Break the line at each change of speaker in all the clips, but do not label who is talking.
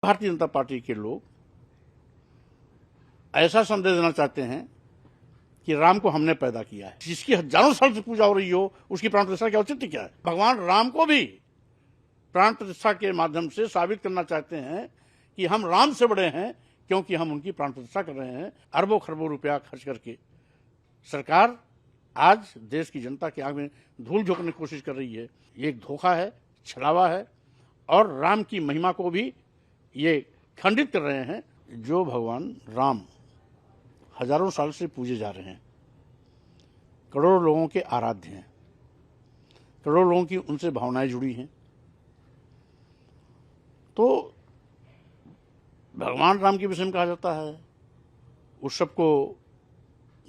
Bharatiya Janata party के लोग ऐसा संदेश देना चाहते हैं कि राम को हमने पैदा किया है। जिसकी हजारों साल से पूजा हो रही हो उसकी प्राण प्रतिष्ठा के औचित्य क्या है? भगवान राम को भी प्राण प्रतिष्ठा के माध्यम से साबित करना चाहते हैं कि हम राम से बड़े हैं, क्योंकि हम उनकी प्राण प्रतिष्ठा कर रहे हैं। अरबों खरबों रुपया खर्च करके सरकार आज देश की जनता की आंख में धूल झोंकने की कोशिश कर रही है। ये एक धोखा है, छलावा है और राम की महिमा को भी ये खंडित कर रहे हैं। जो भगवान राम हजारों साल से पूजे जा रहे हैं, करोड़ों लोगों के आराध्य हैं, करोड़ों लोगों की उनसे भावनाएं जुड़ी हैं, तो भगवान राम के विषय में कहा जाता है उस सबको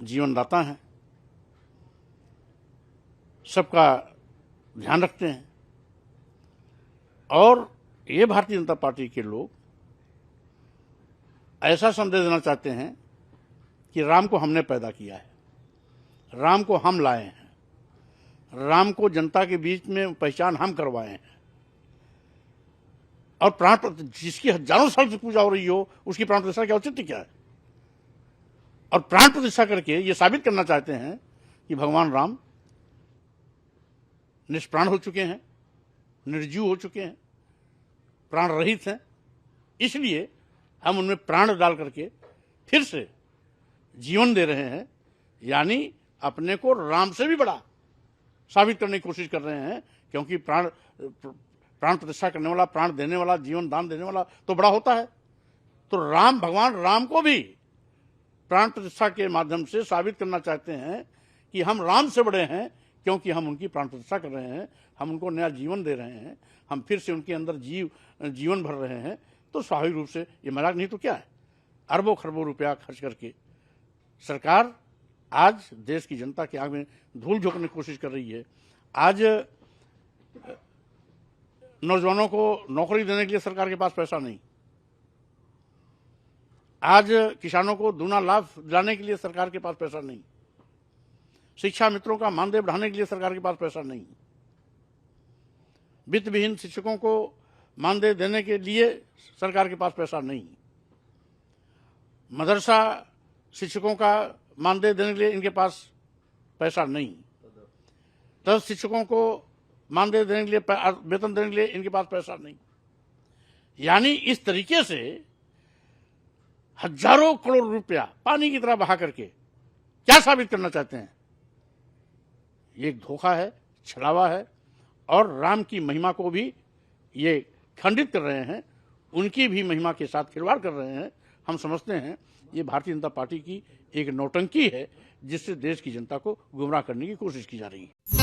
जीवनदाता है, सबका ध्यान रखते हैं। और ये भारतीय जनता पार्टी के लोग ऐसा संदेश देना चाहते हैं कि राम को हमने पैदा किया है, राम को हम लाए हैं, राम को जनता के बीच में पहचान हम करवाए हैं और प्राण जिसकी हजारों साल से पूजा हो रही हो उसकी प्राण प्रतिष्ठा के औचित्य क्या है? और प्राण प्रतिष्ठा करके ये साबित करना चाहते हैं कि भगवान राम निष्प्राण हो चुके हैं, निर्जीव हो चुके हैं, प्राण रहित हैं। इसलिए हम उनमें प्राण डाल करके फिर से जीवन दे रहे हैं, यानी अपने को राम से भी बड़ा साबित करने की कोशिश कर रहे हैं। क्योंकि प्राण प्रतिष्ठा करने वाला, प्राण देने वाला, जीवन दान देने वाला तो बड़ा होता है। तो राम, भगवान राम को भी प्राण प्रतिष्ठा के माध्यम से साबित करना चाहते हैं कि हम राम से बड़े हैं, क्योंकि हम उनकी प्राण प्रतिष्ठा कर रहे हैं, हम उनको नया जीवन दे रहे हैं, हम फिर से उनके अंदर जीवन भर रहे हैं। तो स्वाभाविक रूप से ये मजाक नहीं तो क्या है? अरबों खरबों रुपया खर्च करके सरकार आज देश की जनता की आंख में धूल झोंकने की कोशिश कर रही है। आज नौजवानों को नौकरी देने के लिए सरकार के पास पैसा नहीं, आज किसानों को दूना लाभ दिलाने के लिए सरकार के पास पैसा नहीं, शिक्षा मित्रों का मानदेय बढ़ाने के लिए सरकार के पास पैसा नहीं, वित्त विहीन शिक्षकों को मानदेय देने के लिए सरकार के पास पैसा नहीं, मदरसा शिक्षकों का मानदेय देने के लिए इनके पास पैसा नहीं, तदर्थ शिक्षकों को मानदेय देने के लिए, वेतन देने के लिए इनके पास पैसा नहीं। यानी इस तरीके से हजारों करोड़ रुपया पानी की तरह बहा करके क्या साबित करना चाहते हैं? ये एक धोखा है, छलावा है और राम की महिमा को भी ये खंडित कर रहे हैं, उनकी भी महिमा के साथ खिलवाड़ कर रहे हैं। हम समझते हैं ये भारतीय जनता पार्टी की एक नौटंकी है, जिससे देश की जनता को गुमराह करने की कोशिश की जा रही है।